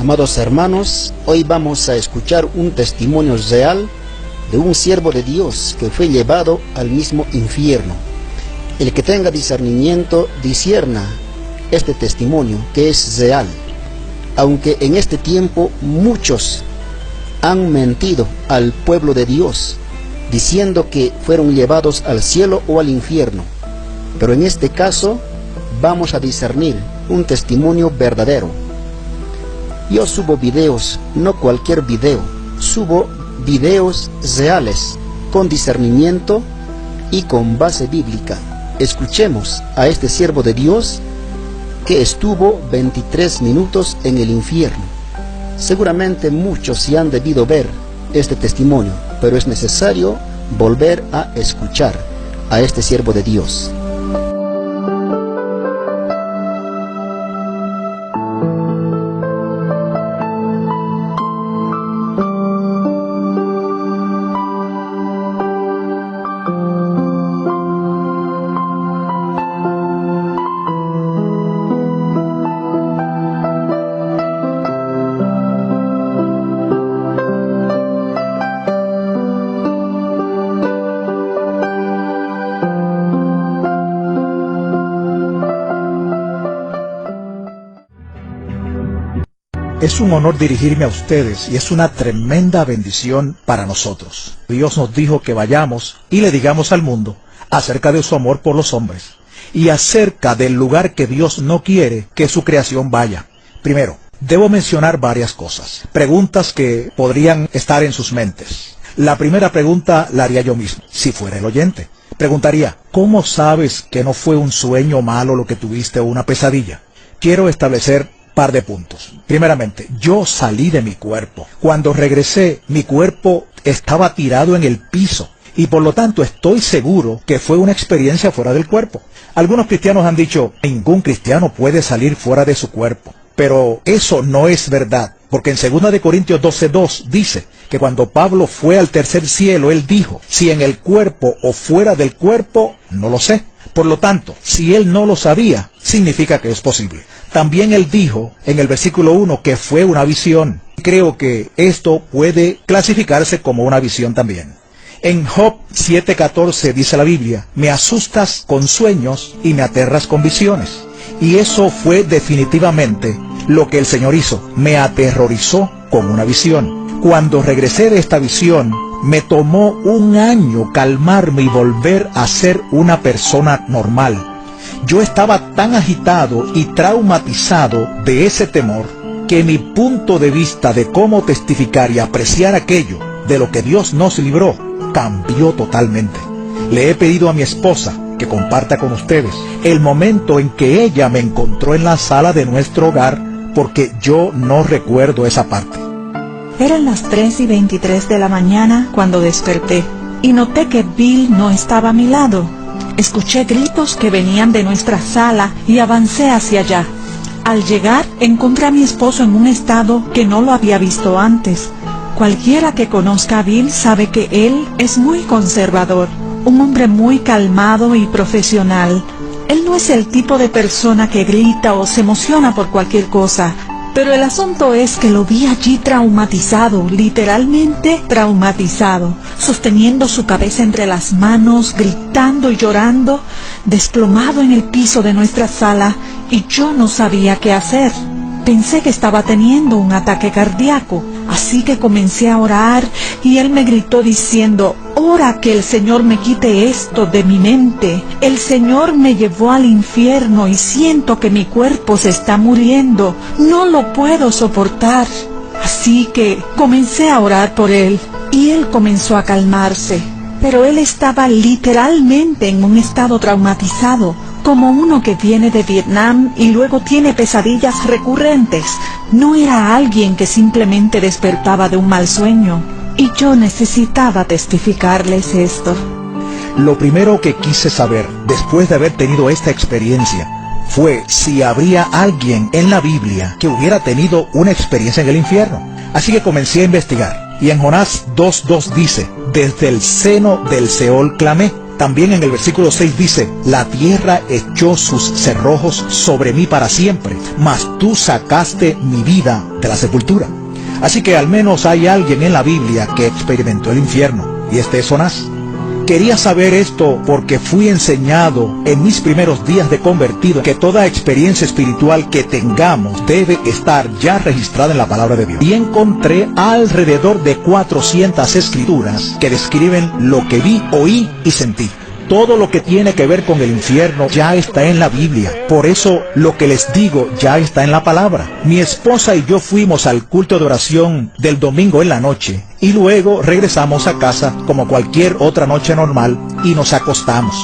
Amados hermanos, hoy vamos a escuchar un testimonio real de un siervo de Dios que fue llevado al mismo infierno. El que tenga discernimiento discierna este testimonio que es real. Aunque en este tiempo muchos han mentido al pueblo de Dios, diciendo que fueron llevados al cielo o al infierno. Pero en este caso vamos a discernir un testimonio verdadero. Yo subo videos, no cualquier video, subo videos reales, con discernimiento y con base bíblica. Escuchemos a este siervo de Dios que estuvo 23 minutos en el infierno. Seguramente muchos se han debido ver este testimonio, pero es necesario volver a escuchar a este siervo de Dios. Es un honor dirigirme a ustedes y es una tremenda bendición para nosotros. Dios nos dijo que vayamos y le digamos al mundo acerca de su amor por los hombres y acerca del lugar que Dios no quiere que su creación vaya. Primero, debo mencionar varias cosas, preguntas que podrían estar en sus mentes. La primera pregunta la haría yo mismo, si fuera el oyente. Preguntaría, ¿cómo sabes que no fue un sueño malo lo que tuviste o una pesadilla? Quiero establecer par de puntos. Primeramente, yo salí de mi cuerpo. Cuando regresé, mi cuerpo estaba tirado en el piso y por lo tanto estoy seguro que fue una experiencia fuera del cuerpo. Algunos cristianos han dicho, ningún cristiano puede salir fuera de su cuerpo. Pero eso no es verdad, porque en 2 Corintios 12:2 dice que cuando Pablo fue al tercer cielo, él dijo, si en el cuerpo o fuera del cuerpo, no lo sé. Por lo tanto, si él no lo sabía, significa que es posible. También él dijo en el versículo 1 que fue una visión. Creo que esto puede clasificarse como una visión también. En Job 7:14 dice la Biblia, me asustas con sueños y me aterras con visiones. Y eso fue definitivamente lo que el Señor hizo. Me aterrorizó con una visión. Cuando regresé de esta visión, me tomó 1 año calmarme y volver a ser una persona normal. Yo estaba tan agitado y traumatizado de ese temor que mi punto de vista de cómo testificar y apreciar aquello de lo que Dios nos libró cambió totalmente. Le he pedido a mi esposa que comparta con ustedes el momento en que ella me encontró en la sala de nuestro hogar, porque yo no recuerdo esa parte. Eran las 3:23 de la mañana cuando desperté y noté que Bill no estaba a mi lado. Escuché gritos que venían de nuestra sala y avancé hacia allá. Al llegar, encontré a mi esposo en un estado que no lo había visto antes. Cualquiera que conozca a Bill sabe que él es muy conservador, un hombre muy calmado y profesional. Él no es el tipo de persona que grita o se emociona por cualquier cosa. Pero el asunto es que lo vi allí traumatizado, literalmente traumatizado, sosteniendo su cabeza entre las manos, gritando y llorando, desplomado en el piso de nuestra sala, y yo no sabía qué hacer. Pensé que estaba teniendo un ataque cardíaco, así que comencé a orar y él me gritó diciendo, ora que el Señor me quite esto de mi mente. El Señor me llevó al infierno y siento que mi cuerpo se está muriendo. No lo puedo soportar. Así que comencé a orar por él y él comenzó a calmarse. Pero él estaba literalmente en un estado traumatizado, como uno que viene de Vietnam y luego tiene pesadillas recurrentes. No era alguien que simplemente despertaba de un mal sueño. Y yo necesitaba testificarles esto. Lo primero que quise saber, después de haber tenido esta experiencia, fue si habría alguien en la Biblia que hubiera tenido una experiencia en el infierno. Así que comencé a investigar. Y en Jonás 2:2 dice, desde el seno del Seol clamé. También en el versículo 6 dice, la tierra echó sus cerrojos sobre mí para siempre, mas tú sacaste mi vida de la sepultura. Así que al menos hay alguien en la Biblia que experimentó el infierno, y este es Jonás. Quería saber esto porque fui enseñado en mis primeros días de convertido que toda experiencia espiritual que tengamos debe estar ya registrada en la palabra de Dios. Y encontré alrededor de 400 escrituras que describen lo que vi, oí y sentí. Todo lo que tiene que ver con el infierno ya está en la Biblia. Por eso lo que les digo ya está en la palabra. Mi esposa y yo fuimos al culto de oración del domingo en la noche y luego regresamos a casa como cualquier otra noche normal y nos acostamos.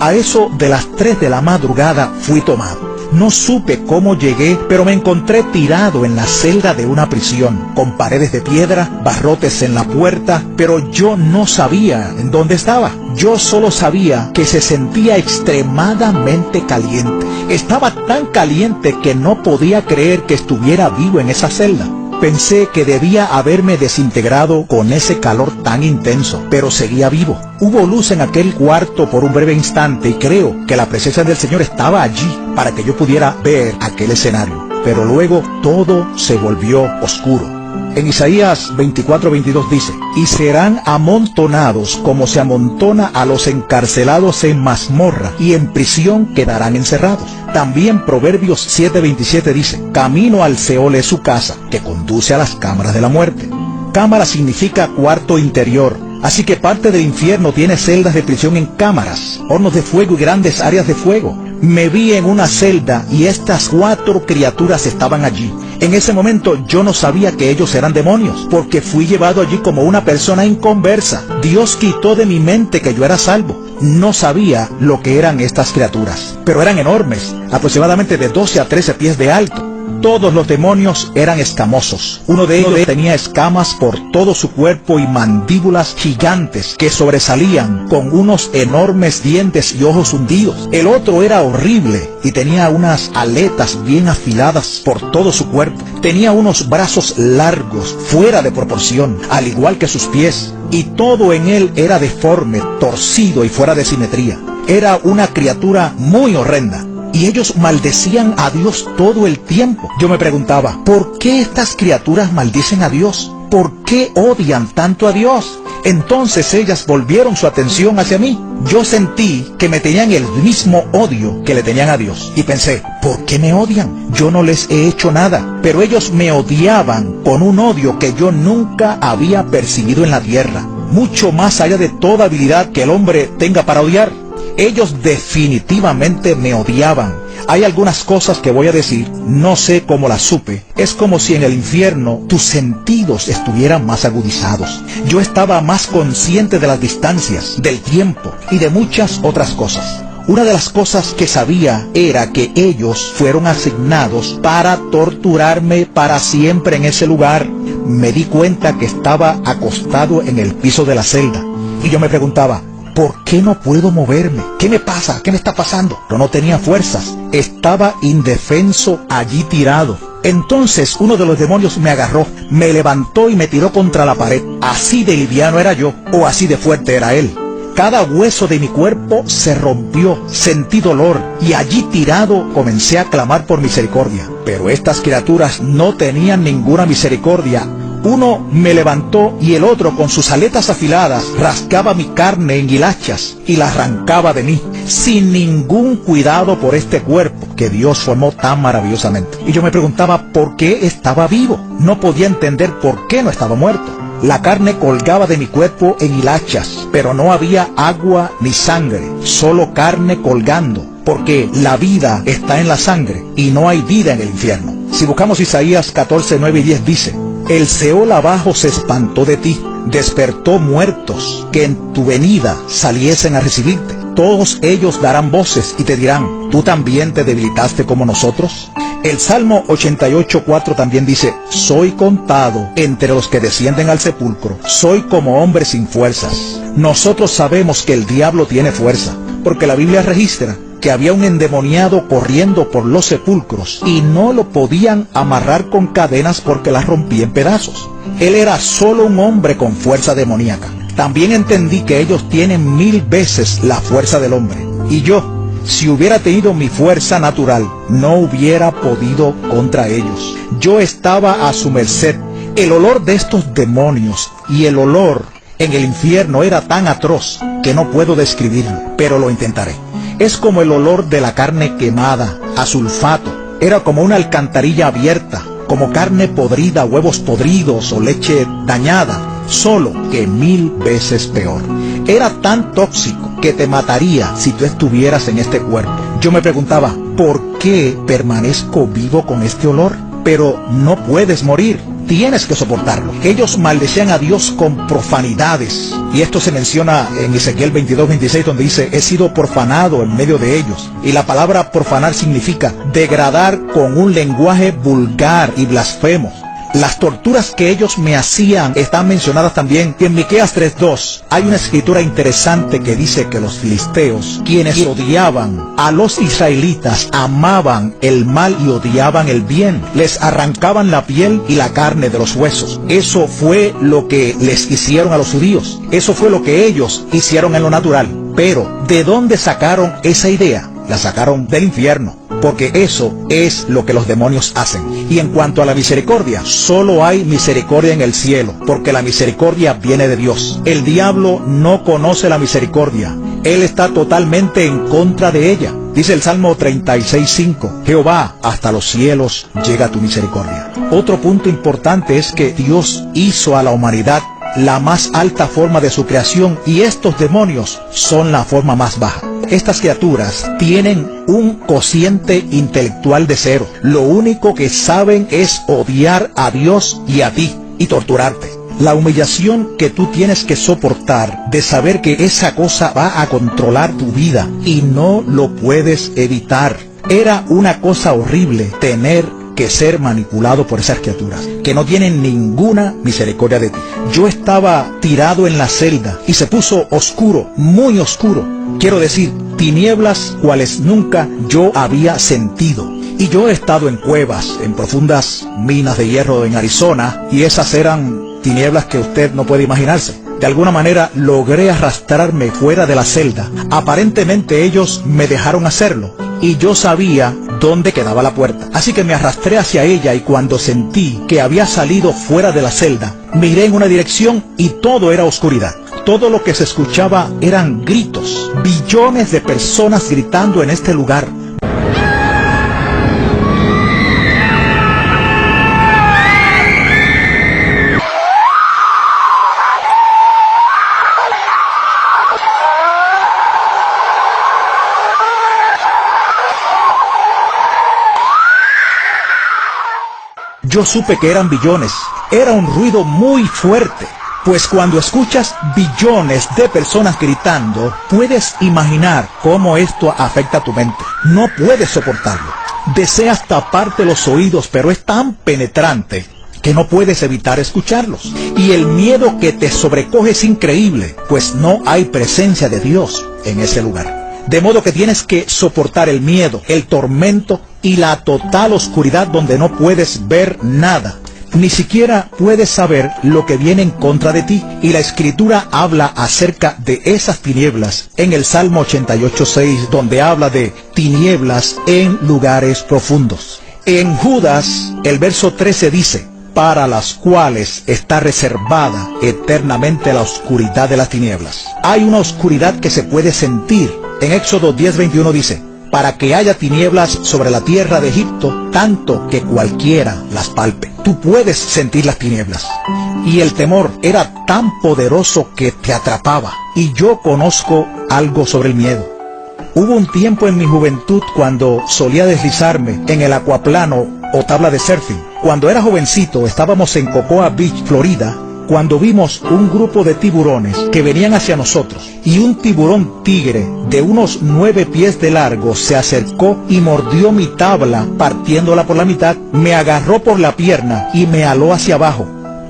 A eso de las 3 de la madrugada fui tomado. No supe cómo llegué, pero me encontré tirado en la celda de una prisión, con paredes de piedra, barrotes en la puerta, pero yo no sabía en dónde estaba. Yo solo sabía que se sentía extremadamente caliente. Estaba tan caliente que no podía creer que estuviera vivo en esa celda. Pensé que debía haberme desintegrado con ese calor tan intenso, pero seguía vivo. Hubo luz en aquel cuarto por un breve instante y creo que la presencia del Señor estaba allí para que yo pudiera ver aquel escenario. Pero luego todo se volvió oscuro. En Isaías 24:22 dice, y serán amontonados como se amontona a los encarcelados en mazmorra, y en prisión quedarán encerrados. También Proverbios 7:27 dice, camino al Seol es su casa, que conduce a las cámaras de la muerte. Cámara significa cuarto interior, así que parte del infierno tiene celdas de prisión en cámaras, hornos de fuego y grandes áreas de fuego. Me vi en una celda y estas 4 criaturas estaban allí. En ese momento yo no sabía que ellos eran demonios, porque fui llevado allí como una persona inconversa. Dios quitó de mi mente que yo era salvo. No sabía lo que eran estas criaturas, pero eran enormes, aproximadamente de 12 a 13 pies de alto. Todos los demonios eran escamosos. Uno de ellos tenía escamas por todo su cuerpo y mandíbulas gigantes que sobresalían con unos enormes dientes y ojos hundidos. El otro era horrible y tenía unas aletas bien afiladas por todo su cuerpo. Tenía unos brazos largos, fuera de proporción, al igual que sus pies, y todo en él era deforme, torcido y fuera de simetría. Era una criatura muy horrenda. Y ellos maldecían a Dios todo el tiempo. Yo me preguntaba, ¿por qué estas criaturas maldicen a Dios? ¿Por qué odian tanto a Dios? Entonces ellas volvieron su atención hacia mí. Yo sentí que me tenían el mismo odio que le tenían a Dios. Y pensé, ¿por qué me odian? Yo no les he hecho nada. Pero ellos me odiaban con un odio que yo nunca había percibido en la tierra. Mucho más allá de toda habilidad que el hombre tenga para odiar. Ellos definitivamente me odiaban. Hay algunas cosas que voy a decir, no sé cómo las supe. Es como si en el infierno tus sentidos estuvieran más agudizados. Yo estaba más consciente de las distancias, del tiempo y de muchas otras cosas. Una de las cosas que sabía era que ellos fueron asignados para torturarme para siempre en ese lugar. Me di cuenta que estaba acostado en el piso de la celda. Y yo me preguntaba, ¿por qué no puedo moverme? ¿Qué me pasa? ¿Qué me está pasando? Pero no tenía fuerzas. Estaba indefenso allí tirado. Entonces uno de los demonios me agarró, me levantó y me tiró contra la pared. Así de liviano era yo, o así de fuerte era él. Cada hueso de mi cuerpo se rompió, sentí dolor, y allí tirado comencé a clamar por misericordia. Pero estas criaturas no tenían ninguna misericordia. Uno me levantó y el otro con sus aletas afiladas rasgaba mi carne en hilachas y la arrancaba de mí, sin ningún cuidado por este cuerpo que Dios formó tan maravillosamente. Y yo me preguntaba por qué estaba vivo. No podía entender por qué no estaba muerto. La carne colgaba de mi cuerpo en hilachas, pero no había agua ni sangre, solo carne colgando, porque la vida está en la sangre y no hay vida en el infierno. Si buscamos Isaías 14, 9 y 10 dice, el Seol abajo se espantó de ti, despertó muertos que en tu venida saliesen a recibirte. Todos ellos darán voces y te dirán, ¿tú también te debilitaste como nosotros? El Salmo 88:4 también dice, soy contado entre los que descienden al sepulcro, soy como hombre sin fuerzas. Nosotros sabemos que el diablo tiene fuerza, porque la Biblia registra que había un endemoniado corriendo por los sepulcros y no lo podían amarrar con cadenas porque las rompía en pedazos. Él era solo un hombre con fuerza demoníaca. También entendí que ellos tienen 1000 veces la fuerza del hombre. Y yo, si hubiera tenido mi fuerza natural, no hubiera podido contra ellos. Yo estaba a su merced. El olor de estos demonios y el olor en el infierno era tan atroz que no puedo describirlo, pero lo intentaré. Es como el olor de la carne quemada, a sulfato. Era como una alcantarilla abierta, como carne podrida, huevos podridos o leche dañada, solo que 1000 veces peor. Era tan tóxico que te mataría si tú estuvieras en este cuerpo. Yo me preguntaba, ¿por qué permanezco vivo con este olor? Pero no puedes morir, tienes que soportarlo. Ellos maldecían a Dios con profanidades, y esto se menciona en Ezequiel 22:26, donde dice, he sido profanado en medio de ellos. Y la palabra profanar significa degradar con un lenguaje vulgar y blasfemo. Las torturas que ellos me hacían están mencionadas también en Miqueas 3:2. Hay una escritura interesante que dice que los filisteos, quienes odiaban a los israelitas, amaban el mal y odiaban el bien. Les arrancaban la piel y la carne de los huesos. Eso fue lo que les hicieron a los judíos. Eso fue lo que ellos hicieron en lo natural. Pero, ¿de dónde sacaron esa idea? La sacaron del infierno, porque eso es lo que los demonios hacen. Y en cuanto a la misericordia, solo hay misericordia en el cielo, porque la misericordia viene de Dios. El diablo no conoce la misericordia, él está totalmente en contra de ella. Dice el Salmo 36:5, Jehová, hasta los cielos llega tu misericordia. Otro punto importante es que Dios hizo a la humanidad la más alta forma de su creación, y estos demonios son la forma más baja. Estas criaturas tienen un cociente intelectual de 0. Lo único que saben es odiar a Dios y a ti, y torturarte. La humillación que tú tienes que soportar de saber que esa cosa va a controlar tu vida y no lo puedes evitar. Era una cosa horrible tener que ser manipulado por esas criaturas, que no tienen ninguna misericordia de ti. Yo estaba tirado en la celda y se puso oscuro, muy oscuro. Quiero decir, tinieblas cuales nunca yo había sentido. Y yo he estado en cuevas, en profundas minas de hierro en Arizona, y esas eran tinieblas que usted no puede imaginarse. De alguna manera logré arrastrarme fuera de la celda. Aparentemente ellos me dejaron hacerlo, y yo sabía dónde quedaba la puerta. Así que me arrastré hacia ella, y cuando sentí que había salido fuera de la celda, miré en una dirección y todo era oscuridad. Todo lo que se escuchaba eran gritos, billones de personas gritando en este lugar. Yo supe que eran billones. Era un ruido muy fuerte. Pues cuando escuchas billones de personas gritando, puedes imaginar cómo esto afecta a tu mente. No puedes soportarlo. Deseas taparte los oídos, pero es tan penetrante que no puedes evitar escucharlos. Y el miedo que te sobrecoge es increíble, pues no hay presencia de Dios en ese lugar. De modo que tienes que soportar el miedo, el tormento y la total oscuridad donde no puedes ver nada. Ni siquiera puedes saber lo que viene en contra de ti. Y la Escritura habla acerca de esas tinieblas en el Salmo 88:6, donde habla de tinieblas en lugares profundos. En Judas, el verso 13 dice, para las cuales está reservada eternamente la oscuridad de las tinieblas. Hay una oscuridad que se puede sentir. En Éxodo 10:21 dice, para que haya tinieblas sobre la tierra de Egipto, tanto que cualquiera las palpe. Tú puedes sentir las tinieblas. Y el temor era tan poderoso que te atrapaba. Y yo conozco algo sobre el miedo. Hubo un tiempo en mi juventud cuando solía deslizarme en el acuaplano o tabla de surfing. Cuando era jovencito estábamos en Cocoa Beach, Florida, cuando vimos un grupo de tiburones que venían hacia nosotros, y un tiburón tigre de unos 9 pies de largo se acercó y mordió mi tabla partiéndola por la mitad, me agarró por la pierna y me aló hacia abajo.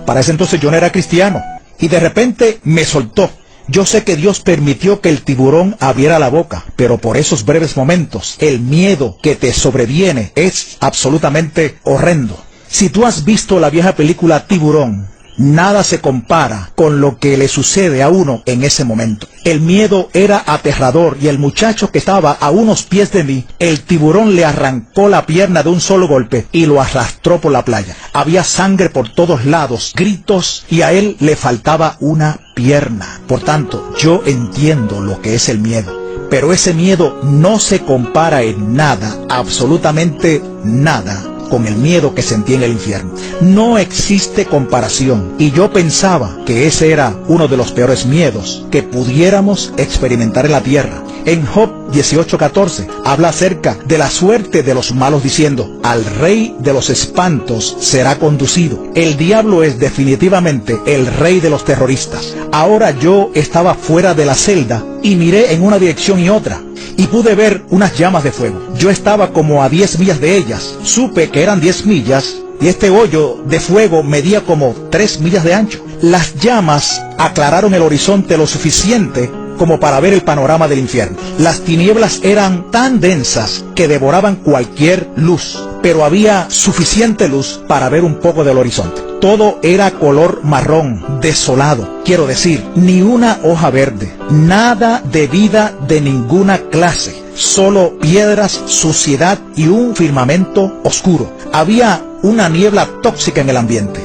Para ese entonces yo no era cristiano, y de repente me soltó. Yo sé que Dios permitió que el tiburón abriera la boca, pero por esos breves momentos, el miedo que te sobreviene es absolutamente horrendo. Si tú has visto la vieja película Tiburón, nada se compara con lo que le sucede a uno en ese momento. El miedo era aterrador y el muchacho que estaba a unos pies de mí, el tiburón le arrancó la pierna de un solo golpe y lo arrastró por la playa. Había sangre por todos lados, gritos, y a él le faltaba una pierna. Por tanto, yo entiendo lo que es el miedo. Pero ese miedo no se compara en nada, absolutamente nada, con el miedo que sentí en el infierno. No existe comparación. Y yo pensaba que ese era uno de los peores miedos que pudiéramos experimentar en la tierra. En Job 18:14 habla acerca de la suerte de los malos diciendo: al rey de los espantos será conducido. El diablo es definitivamente el rey de los terroristas. Ahora yo estaba fuera de la celda y miré en una dirección y otra, y pude ver unas llamas de fuego. Yo estaba como a 10 millas de ellas. Supe que eran 10 millas y este hoyo de fuego medía como 3 millas de ancho. Las llamas aclararon el horizonte lo suficiente como para ver el panorama del infierno. Las tinieblas eran tan densas que devoraban cualquier luz, pero había suficiente luz para ver un poco del horizonte. Todo era color marrón, desolado. Quiero decir, ni una hoja verde, nada de vida de ninguna clase, solo piedras, suciedad y un firmamento oscuro. Había una niebla tóxica en el ambiente.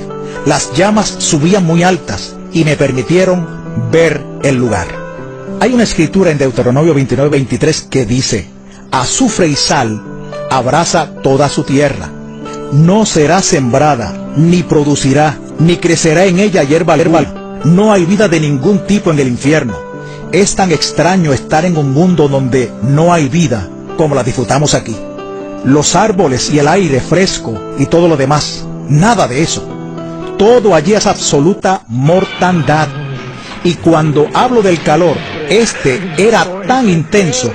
Las llamas subían muy altas y me permitieron ver el lugar. Hay una escritura en Deuteronomio 29:23 que dice: azufre y sal abraza toda su tierra. No será sembrada, ni producirá, ni crecerá en ella hierba alguna. No hay vida de ningún tipo en el infierno. Es tan extraño estar en un mundo donde no hay vida como la disfrutamos aquí. Los árboles y el aire fresco y todo lo demás, nada de eso. Todo allí es absoluta mortandad. Y cuando hablo del calor, este era tan intenso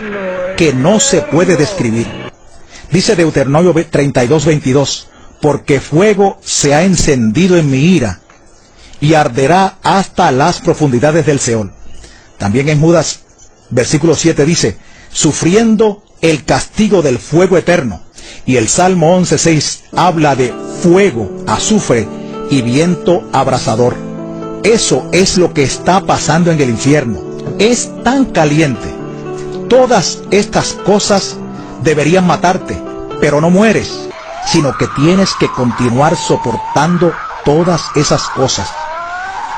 que no se puede describir. Dice Deuteronomio 32:22, porque fuego se ha encendido en mi ira y arderá hasta las profundidades del Seol. También en Judas, versículo 7 dice, sufriendo el castigo del fuego eterno. Y el Salmo 11:6 habla de fuego, azufre y viento abrasador. Eso es lo que está pasando en el infierno. Es tan caliente. Todas estas cosas deberían matarte, pero no mueres, sino que tienes que continuar soportando todas esas cosas.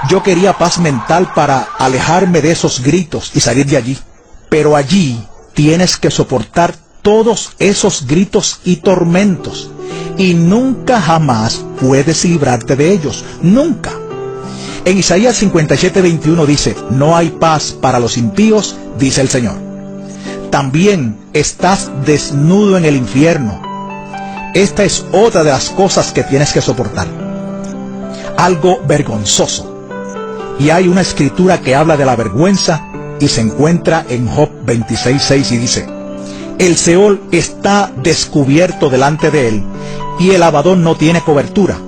Yo quería paz mental para alejarme de esos gritos y salir de allí, pero allí tienes que soportar todos esos gritos y tormentos, y nunca jamás puedes librarte de ellos, nunca. En Isaías 57:21 dice, no hay paz para los impíos, dice el Señor. También estás desnudo en el infierno. Esta es otra de las cosas que tienes que soportar. Algo vergonzoso. Y hay una escritura que habla de la vergüenza y se encuentra en Job 26:6 y dice, el Seol está descubierto delante de él y el Abadón no tiene cobertura.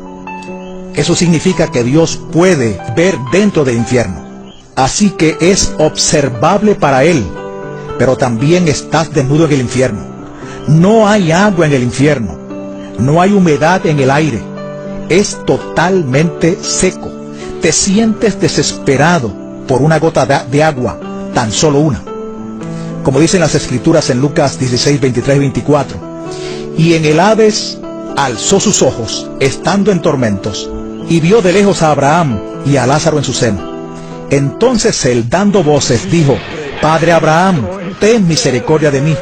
Eso significa que Dios puede ver dentro del infierno. Así que es observable para él, pero también estás desnudo en el infierno. No hay agua en el infierno. No hay humedad en el aire. Es totalmente seco. Te sientes desesperado por una gota de agua, tan solo una. Como dicen las escrituras en Lucas 16:23-24. Y en el Hades alzó sus ojos, estando en tormentos, y vio de lejos a Abraham y a Lázaro en su seno. Entonces él, dando voces, dijo, Padre Abraham, ten misericordia de mí,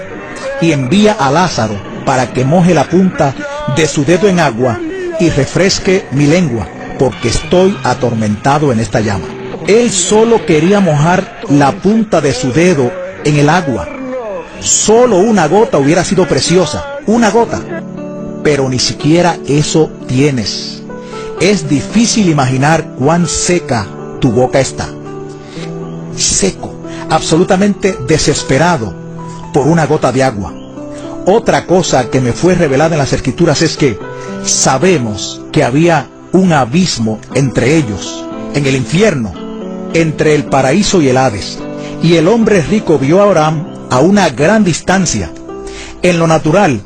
y envía a Lázaro para que moje la punta de su dedo en agua y refresque mi lengua, porque estoy atormentado en esta llama. Él solo quería mojar la punta de su dedo en el agua. Solo una gota hubiera sido preciosa, una gota. Pero ni siquiera eso tienes. Es difícil imaginar cuán seca tu boca está. Seco, absolutamente desesperado por una gota de agua. Otra cosa que me fue revelada en las escrituras es que sabemos que había un abismo entre ellos, en el infierno, entre el paraíso y el Hades. Y el hombre rico vio a Abraham a una gran distancia. En lo natural,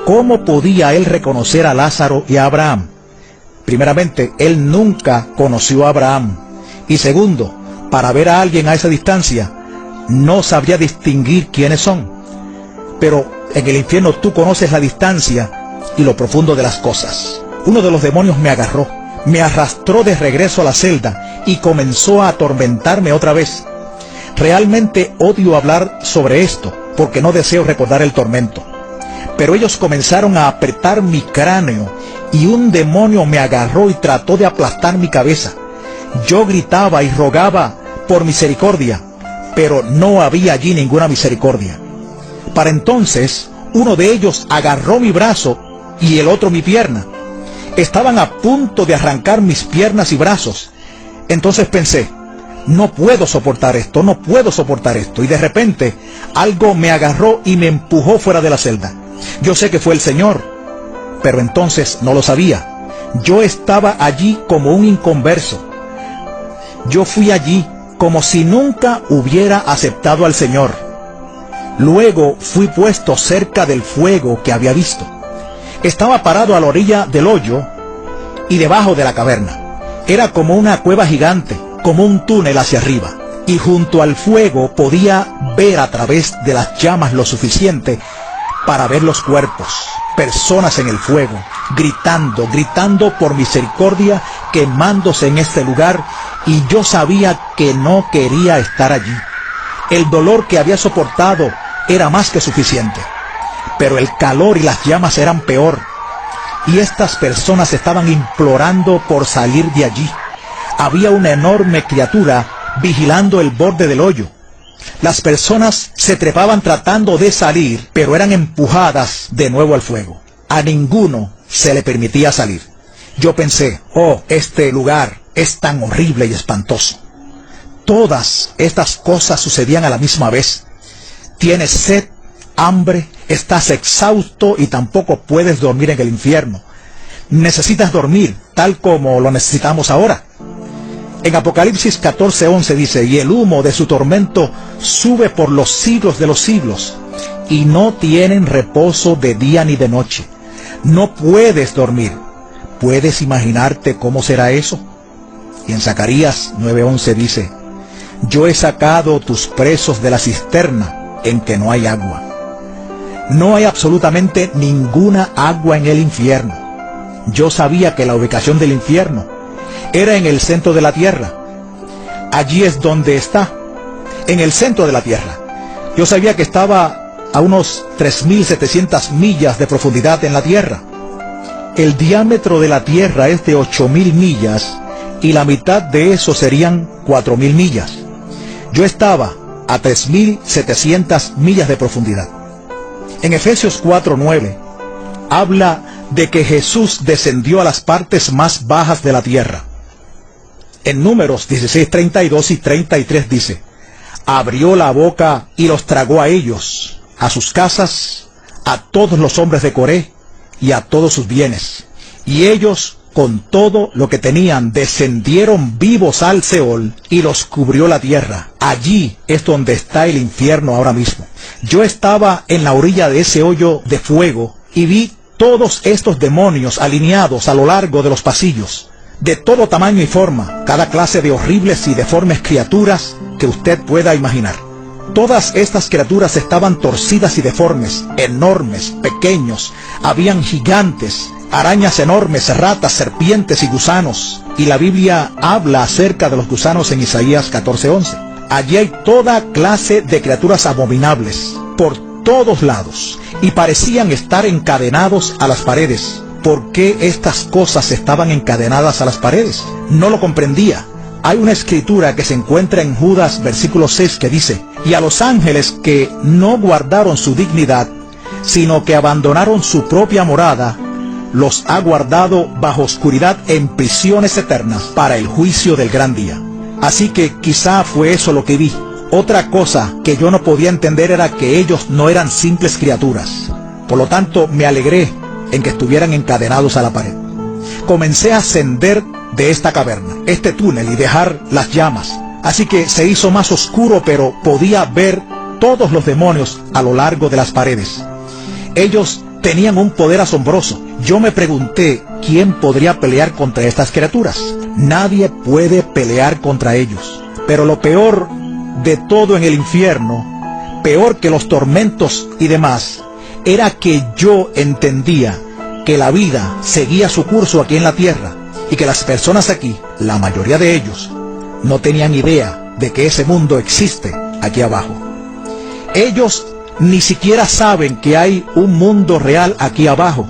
¿cómo podía él reconocer a Lázaro y a Abraham? Primeramente, él nunca conoció a Abraham. Y segundo, para ver a alguien a esa distancia, no sabría distinguir quiénes son. Pero en el infierno tú conoces la distancia y lo profundo de las cosas. Uno de los demonios me agarró, me arrastró de regreso a la celda y comenzó a atormentarme otra vez. Realmente odio hablar sobre esto, porque no deseo recordar el tormento. Pero ellos comenzaron a apretar mi cráneo y un demonio me agarró y trató de aplastar mi cabeza. Yo gritaba y rogaba por misericordia, pero no había allí ninguna misericordia. Para entonces, uno de ellos agarró mi brazo y el otro mi pierna. Estaban a punto de arrancar mis piernas y brazos. Entonces pensé, no puedo soportar esto, no puedo soportar esto. Y de repente, algo me agarró y me empujó fuera de la celda. Yo sé que fue el Señor, pero entonces no lo sabía. Yo estaba allí como un inconverso. Yo fui allí como si nunca hubiera aceptado al Señor. Luego fui puesto cerca del fuego que había visto. Estaba parado a la orilla del hoyo y debajo de la caverna. Era como una cueva gigante, como un túnel hacia arriba. Y junto al fuego podía ver a través de las llamas lo suficiente para ver los cuerpos, personas en el fuego, gritando por misericordia, quemándose en este lugar, y yo sabía que no quería estar allí. El dolor que había soportado era más que suficiente, pero el calor y las llamas eran peor, y estas personas estaban implorando por salir de allí. Había una enorme criatura vigilando el borde del hoyo. Las personas se trepaban tratando de salir, pero eran empujadas de nuevo al fuego. A ninguno se le permitía salir. Yo pensé, oh, este lugar es tan horrible y espantoso. Todas estas cosas sucedían a la misma vez. Tienes sed, hambre, estás exhausto y tampoco puedes dormir en el infierno. Necesitas dormir, tal como lo necesitamos ahora. En Apocalipsis 14:11 dice, y el humo de su tormento sube por los siglos de los siglos, y no tienen reposo de día ni de noche. No puedes dormir. ¿Puedes imaginarte cómo será eso? Y en Zacarías 9:11 dice, yo he sacado tus presos de la cisterna en que no hay agua. No hay absolutamente ninguna agua en el infierno. Yo sabía que la ubicación del infierno era en el centro de la tierra. Allí es donde está, en el centro de la tierra. Yo sabía que estaba a unos 3.700 millas de profundidad en la tierra. El diámetro de la tierra es de 8.000 millas y la mitad de eso serían 4.000 millas. Yo estaba a 3.700 millas de profundidad. En Efesios 4:9 habla de que Jesús descendió a las partes más bajas de la tierra. En Números 16:32 y 33 dice, abrió la boca y los tragó a ellos, a sus casas, a todos los hombres de Coré y a todos sus bienes. Y ellos, con todo lo que tenían, descendieron vivos al Seol y los cubrió la tierra. Allí es donde está el infierno ahora mismo. Yo estaba en la orilla de ese hoyo de fuego y vi todos estos demonios alineados a lo largo de los pasillos, de todo tamaño y forma, cada clase de horribles y deformes criaturas que usted pueda imaginar. Todas estas criaturas estaban torcidas y deformes, enormes, pequeños, habían gigantes, arañas enormes, ratas, serpientes y gusanos. Y la Biblia habla acerca de los gusanos en Isaías 14:11. Allí hay toda clase de criaturas abominables, por todos lados, y parecían estar encadenados a las paredes. ¿Por qué estas cosas estaban encadenadas a las paredes? No lo comprendía. Hay una escritura que se encuentra en Judas versículo 6 que dice, y a los ángeles que no guardaron su dignidad, sino que abandonaron su propia morada, los ha guardado bajo oscuridad en prisiones eternas para el juicio del gran día. Así que quizá fue eso lo que vi. Otra cosa que yo no podía entender era que ellos no eran simples criaturas. Por lo tanto, me alegré en que estuvieran encadenados a la pared. Comencé a ascender de esta caverna, este túnel, y dejar las llamas. Así que se hizo más oscuro, pero podía ver todos los demonios a lo largo de las paredes. Ellos tenían un poder asombroso. Yo me pregunté, ¿quién podría pelear contra estas criaturas? Nadie puede pelear contra ellos. Pero lo peor de todo en el infierno, peor que los tormentos y demás, era que yo entendía que la vida seguía su curso aquí en la tierra y que las personas aquí, la mayoría de ellos, no tenían idea de que ese mundo existe aquí abajo. Ellos ni siquiera saben que hay un mundo real aquí abajo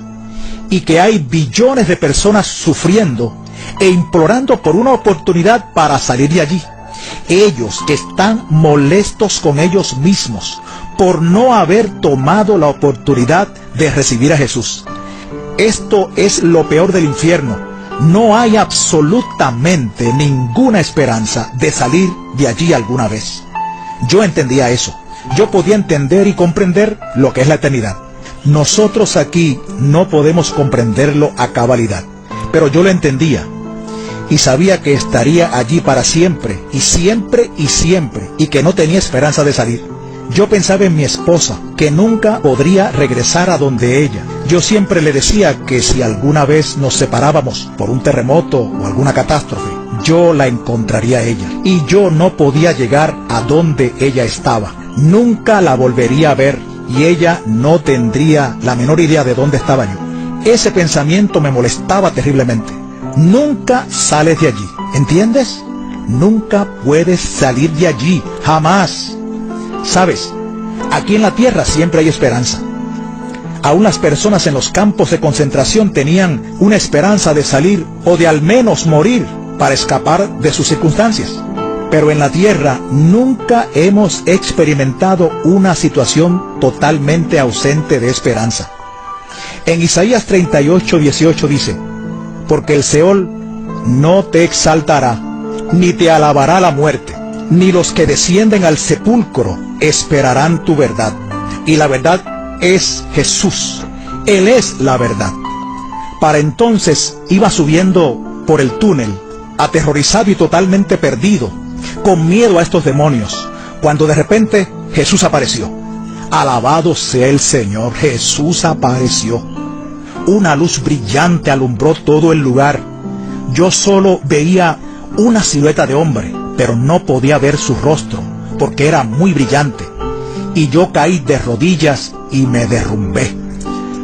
y que hay billones de personas sufriendo e implorando por una oportunidad para salir de allí. Ellos que están molestos con ellos mismos por no haber tomado la oportunidad de recibir a Jesús. Esto es lo peor del infierno. No hay absolutamente ninguna esperanza de salir de allí alguna vez. Yo entendía eso. Yo podía entender y comprender lo que es la eternidad. Nosotros aquí no podemos comprenderlo a cabalidad, pero yo lo entendía y sabía que estaría allí para siempre y siempre y siempre, y que no tenía esperanza de salir. Yo pensaba en mi esposa, que nunca podría regresar a donde ella. Yo siempre le decía que si alguna vez nos separábamos por un terremoto o alguna catástrofe, yo la encontraría a ella, y yo no podía llegar a donde ella estaba. Nunca la volvería a ver, y ella no tendría la menor idea de dónde estaba yo. Ese pensamiento me molestaba terriblemente. Nunca sales de allí, ¿entiendes? Nunca puedes salir de allí, jamás. ¿Sabes? Aquí en la tierra siempre hay esperanza. Aún las personas en los campos de concentración tenían una esperanza de salir o de al menos morir para escapar de sus circunstancias. Pero en la tierra nunca hemos experimentado una situación totalmente ausente de esperanza. En Isaías 38:18 dice: porque el Seol no te exaltará, ni te alabará la muerte, ni los que descienden al sepulcro esperarán tu verdad. Y la verdad es Jesús. Él es la verdad. Para entonces iba subiendo por el túnel, aterrorizado y totalmente perdido, con miedo a estos demonios, cuando de repente Jesús apareció. Alabado sea el Señor, Jesús apareció. Una luz brillante alumbró todo el lugar. Yo solo veía una silueta de hombre, pero no podía ver su rostro, porque era muy brillante. Y yo caí de rodillas y me derrumbé.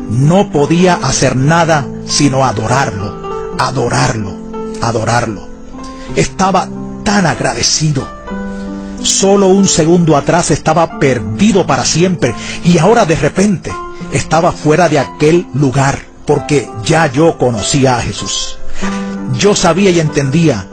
No podía hacer nada sino adorarlo, adorarlo, adorarlo. Estaba tan agradecido. Solo un segundo atrás estaba perdido para siempre, y ahora de repente estaba fuera de aquel lugar, porque ya yo conocía a Jesús. Yo sabía y entendía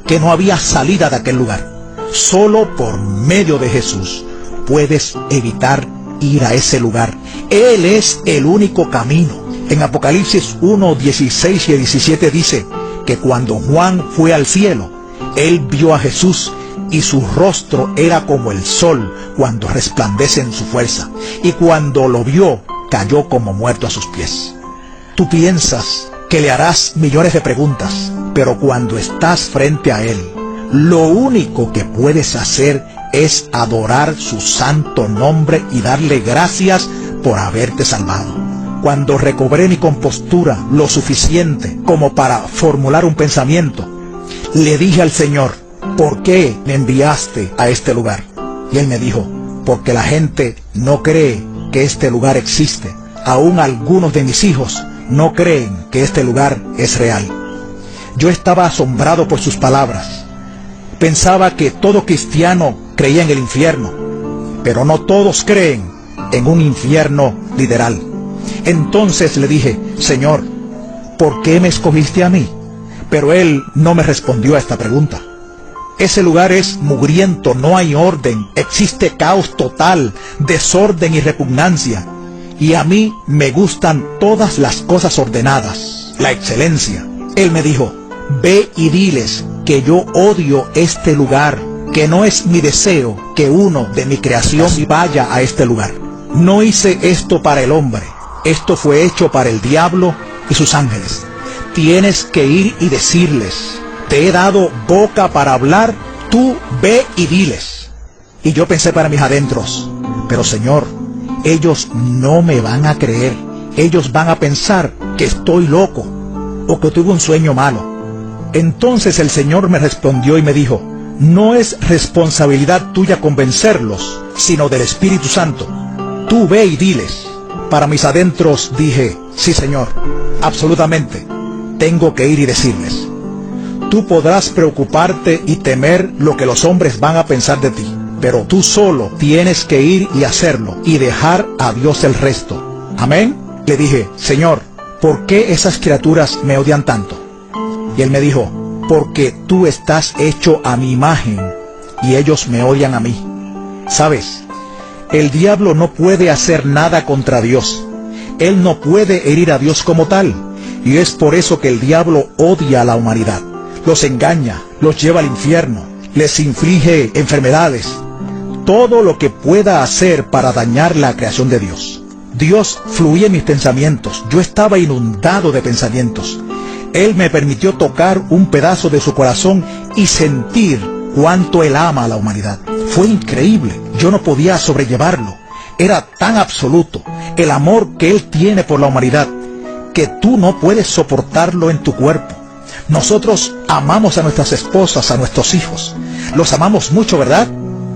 que no había salida de aquel lugar. Solo por medio de Jesús puedes evitar ir a ese lugar. Él es el único camino. En Apocalipsis 1:16 y 17 dice que cuando Juan fue al cielo, él vio a Jesús y su rostro era como el sol cuando resplandece en su fuerza, y cuando lo vio, cayó como muerto a sus pies. Tú piensas que le harás millones de preguntas, pero cuando estás frente a él, lo único que puedes hacer es adorar su santo nombre y darle gracias por haberte salvado. Cuando recobré mi compostura lo suficiente como para formular un pensamiento, le dije al Señor: ¿por qué me enviaste a este lugar? Y Él me dijo: porque la gente no cree que este lugar existe. Aún algunos de mis hijos no creen que este lugar es real. Yo estaba asombrado por sus palabras. Pensaba que todo cristiano creía en el infierno, pero no todos creen en un infierno literal. Entonces le dije: Señor, ¿por qué me escogiste a mí? Pero Él no me respondió a esta pregunta. Ese lugar es mugriento, no hay orden, existe caos total, desorden y repugnancia. Y a mí me gustan todas las cosas ordenadas, la excelencia. Él me dijo: ve y diles que yo odio este lugar, que no es mi deseo que uno de mi creación vaya a este lugar. No hice esto para el hombre, esto fue hecho para el diablo y sus ángeles. Tienes que ir y decirles: te he dado boca para hablar, tú ve y diles. Y yo pensé para mis adentros: pero Señor, ellos no me van a creer. Ellos van a pensar que estoy loco o que tuve un sueño malo. Entonces el Señor me respondió y me dijo: no es responsabilidad tuya convencerlos, sino del Espíritu Santo. Tú ve y diles. Para mis adentros dije: sí, Señor, absolutamente, tengo que ir y decirles. Tú podrás preocuparte y temer lo que los hombres van a pensar de ti, pero tú solo tienes que ir y hacerlo y dejar a Dios el resto. Amén. Le dije: Señor, ¿por qué esas criaturas me odian tanto? Y él me dijo: porque tú estás hecho a mi imagen y ellos me odian a mí. ¿Sabes? El diablo no puede hacer nada contra Dios. Él no puede herir a Dios como tal. Y es por eso que el diablo odia a la humanidad. Los engaña, los lleva al infierno, les inflige enfermedades. Todo lo que pueda hacer para dañar la creación de Dios. Dios fluía en mis pensamientos. Yo estaba inundado de pensamientos. Él me permitió tocar un pedazo de su corazón y sentir cuánto Él ama a la humanidad. Fue increíble. Yo no podía sobrellevarlo. Era tan absoluto el amor que Él tiene por la humanidad que tú no puedes soportarlo en tu cuerpo. Nosotros amamos a nuestras esposas, a nuestros hijos. Los amamos mucho, ¿verdad?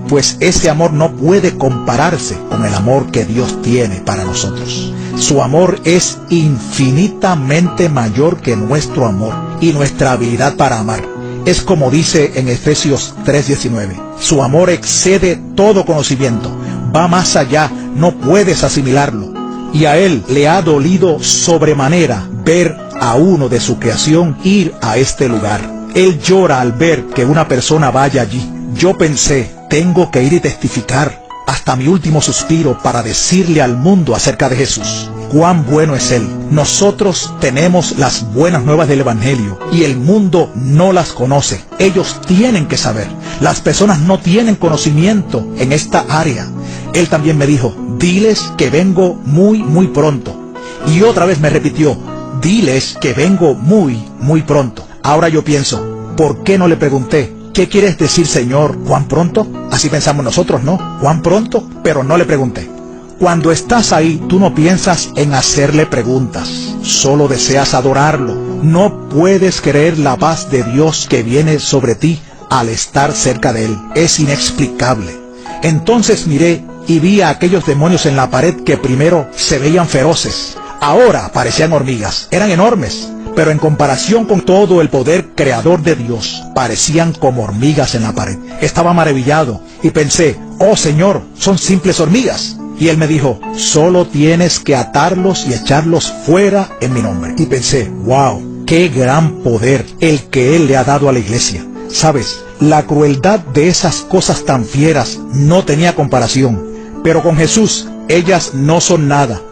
Pues ese amor no puede compararse con el amor que Dios tiene para nosotros. Su amor es infinitamente mayor que nuestro amor y nuestra habilidad para amar. Es como dice en Efesios 3:19. Su amor excede todo conocimiento. Va más allá, no puedes asimilarlo. Y a Él le ha dolido sobremanera ver a uno de su creación ir a este lugar. Él llora al ver que una persona vaya allí. Yo pensé: tengo que ir y testificar hasta mi último suspiro para decirle al mundo acerca de Jesús. Cuán bueno es Él. Nosotros tenemos las buenas nuevas del Evangelio y el mundo no las conoce. Ellos tienen que saber. Las personas no tienen conocimiento en esta área. Él también me dijo: diles que vengo muy pronto. Y otra vez me repitió: diles que vengo muy pronto. Ahora yo pienso, ¿por qué no le pregunté? ¿Qué quieres decir, Señor? ¿Cuán pronto? Así pensamos nosotros, ¿no? ¿Cuán pronto? Pero no le pregunté. Cuando estás ahí, tú no piensas en hacerle preguntas. Solo deseas adorarlo. No puedes creer la paz de Dios que viene sobre ti al estar cerca de Él. Es inexplicable. Entonces miré y vi a aquellos demonios en la pared que primero se veían feroces. Ahora parecían hormigas. Eran enormes. Pero en comparación con todo el poder creador de Dios, parecían como hormigas en la pared. Estaba maravillado y pensé: oh Señor, son simples hormigas. Y Él me dijo: solo tienes que atarlos y echarlos fuera en mi nombre. Y pensé: wow, qué gran poder el que Él le ha dado a la iglesia. Sabes, la crueldad de esas cosas tan fieras no tenía comparación. Pero con Jesús, ellas no son nada.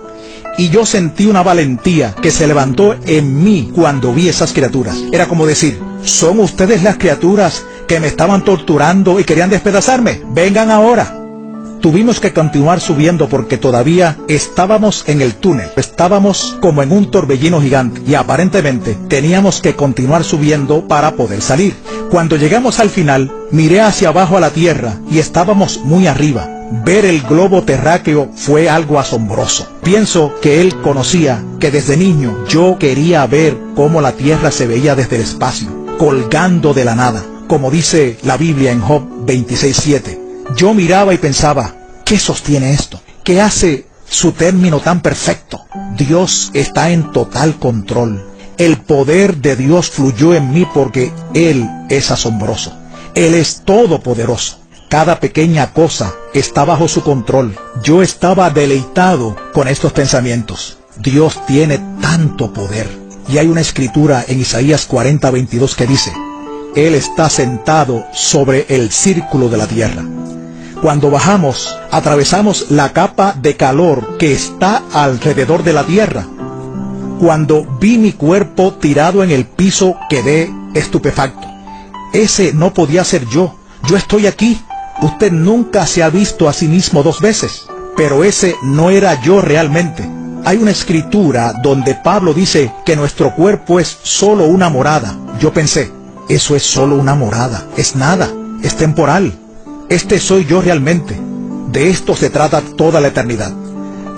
Y yo sentí una valentía que se levantó en mí cuando vi esas criaturas. Era como decir: ¿son ustedes las criaturas que me estaban torturando y querían despedazarme? ¡Vengan ahora! Tuvimos que continuar subiendo porque todavía estábamos en el túnel. Estábamos como en un torbellino gigante y aparentemente teníamos que continuar subiendo para poder salir. Cuando llegamos al final, miré hacia abajo a la tierra y estábamos muy arriba. Ver el globo terráqueo fue algo asombroso. Pienso que Él conocía que desde niño yo quería ver cómo la tierra se veía desde el espacio, colgando de la nada, como dice la Biblia en Job 26:7. Yo miraba y pensaba: ¿qué sostiene esto? ¿Qué hace su término tan perfecto? Dios está en total control. El poder de Dios fluyó en mí porque Él es asombroso. Él es todopoderoso. Cada pequeña cosa está bajo su control. Yo estaba deleitado con estos pensamientos. Dios tiene tanto poder. Y hay una escritura en Isaías 40:22 que dice: Él está sentado sobre el círculo de la tierra. Cuando bajamos, atravesamos la capa de calor que está alrededor de la tierra. Cuando vi mi cuerpo tirado en el piso, quedé estupefacto. Ese no podía ser yo. Yo estoy aquí. Usted nunca se ha visto a sí mismo dos veces, pero ese no era yo realmente. Hay una escritura donde Pablo dice que nuestro cuerpo es solo una morada. Yo pensé: eso es solo una morada, es nada, es temporal. Este soy yo realmente. De esto se trata toda la eternidad.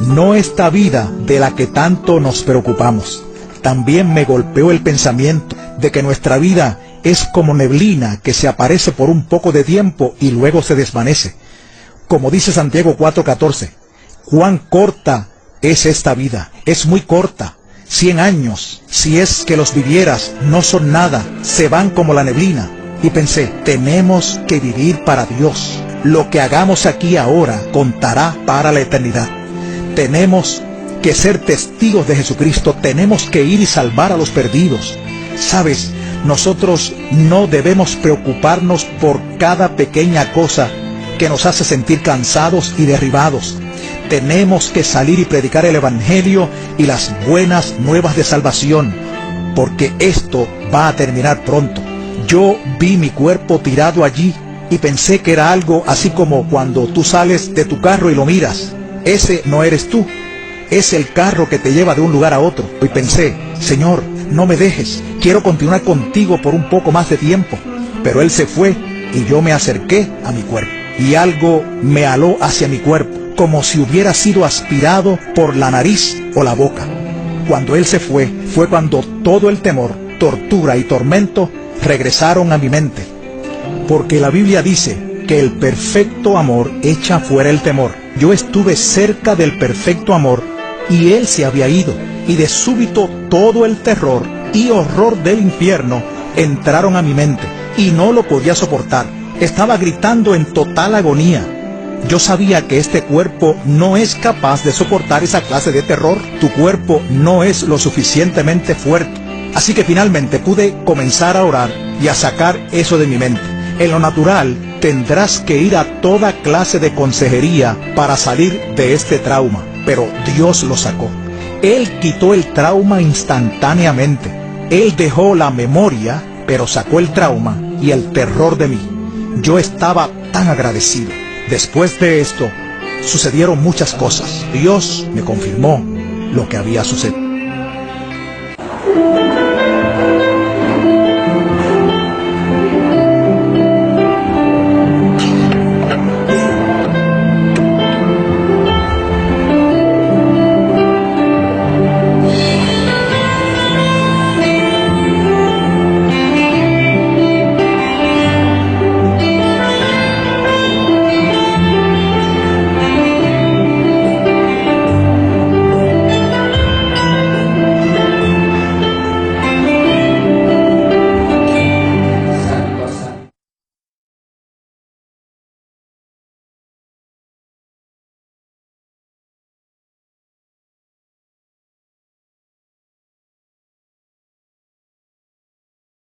No esta vida de la que tanto nos preocupamos. también me golpeó el pensamiento de que nuestra vida es como neblina que se aparece por un poco de tiempo y luego se desvanece. Como dice Santiago 4:14, cuán corta es esta vida, es muy corta. 100 años, si es que los vivieras, no son nada, se van como la neblina. Y pensé, tenemos que vivir para Dios. Lo que hagamos aquí ahora contará para la eternidad. Tenemos que ser testigos de Jesucristo, tenemos que ir y salvar a los perdidos. ¿Sabes? Nosotros no debemos preocuparnos por cada pequeña cosa que nos hace sentir cansados y derribados. Tenemos que salir y predicar el Evangelio y las buenas nuevas de salvación, porque esto va a terminar pronto. Yo vi mi cuerpo tirado allí y pensé que era algo así como cuando tú sales de tu carro y lo miras. Ese no eres tú, es el carro que te lleva de un lugar a otro. Y pensé, Señor, no me dejes, quiero continuar contigo por un poco más de tiempo. Pero Él se fue y yo me acerqué a mi cuerpo. Y algo me aló hacia mi cuerpo, como si hubiera sido aspirado por la nariz o la boca. Cuando Él se fue, fue cuando todo el temor, tortura y tormento regresaron a mi mente. Porque la Biblia dice que el perfecto amor echa fuera el temor. Yo estuve cerca del perfecto amor y Él se había ido. Y de súbito todo el terror y horror del infierno entraron a mi mente y no lo podía soportar. Estaba gritando en total agonía. Yo sabía que este cuerpo no es capaz de soportar esa clase de terror. Tu cuerpo no es lo suficientemente fuerte. Así que finalmente pude comenzar a orar y a sacar eso de mi mente. En lo natural, tendrás que ir a toda clase de consejería para salir de este trauma. Pero Dios lo sacó. Él quitó el trauma instantáneamente. Él dejó la memoria, pero sacó el trauma y el terror de mí. Yo estaba tan agradecido. Después de esto, sucedieron muchas cosas. Dios me confirmó lo que había sucedido.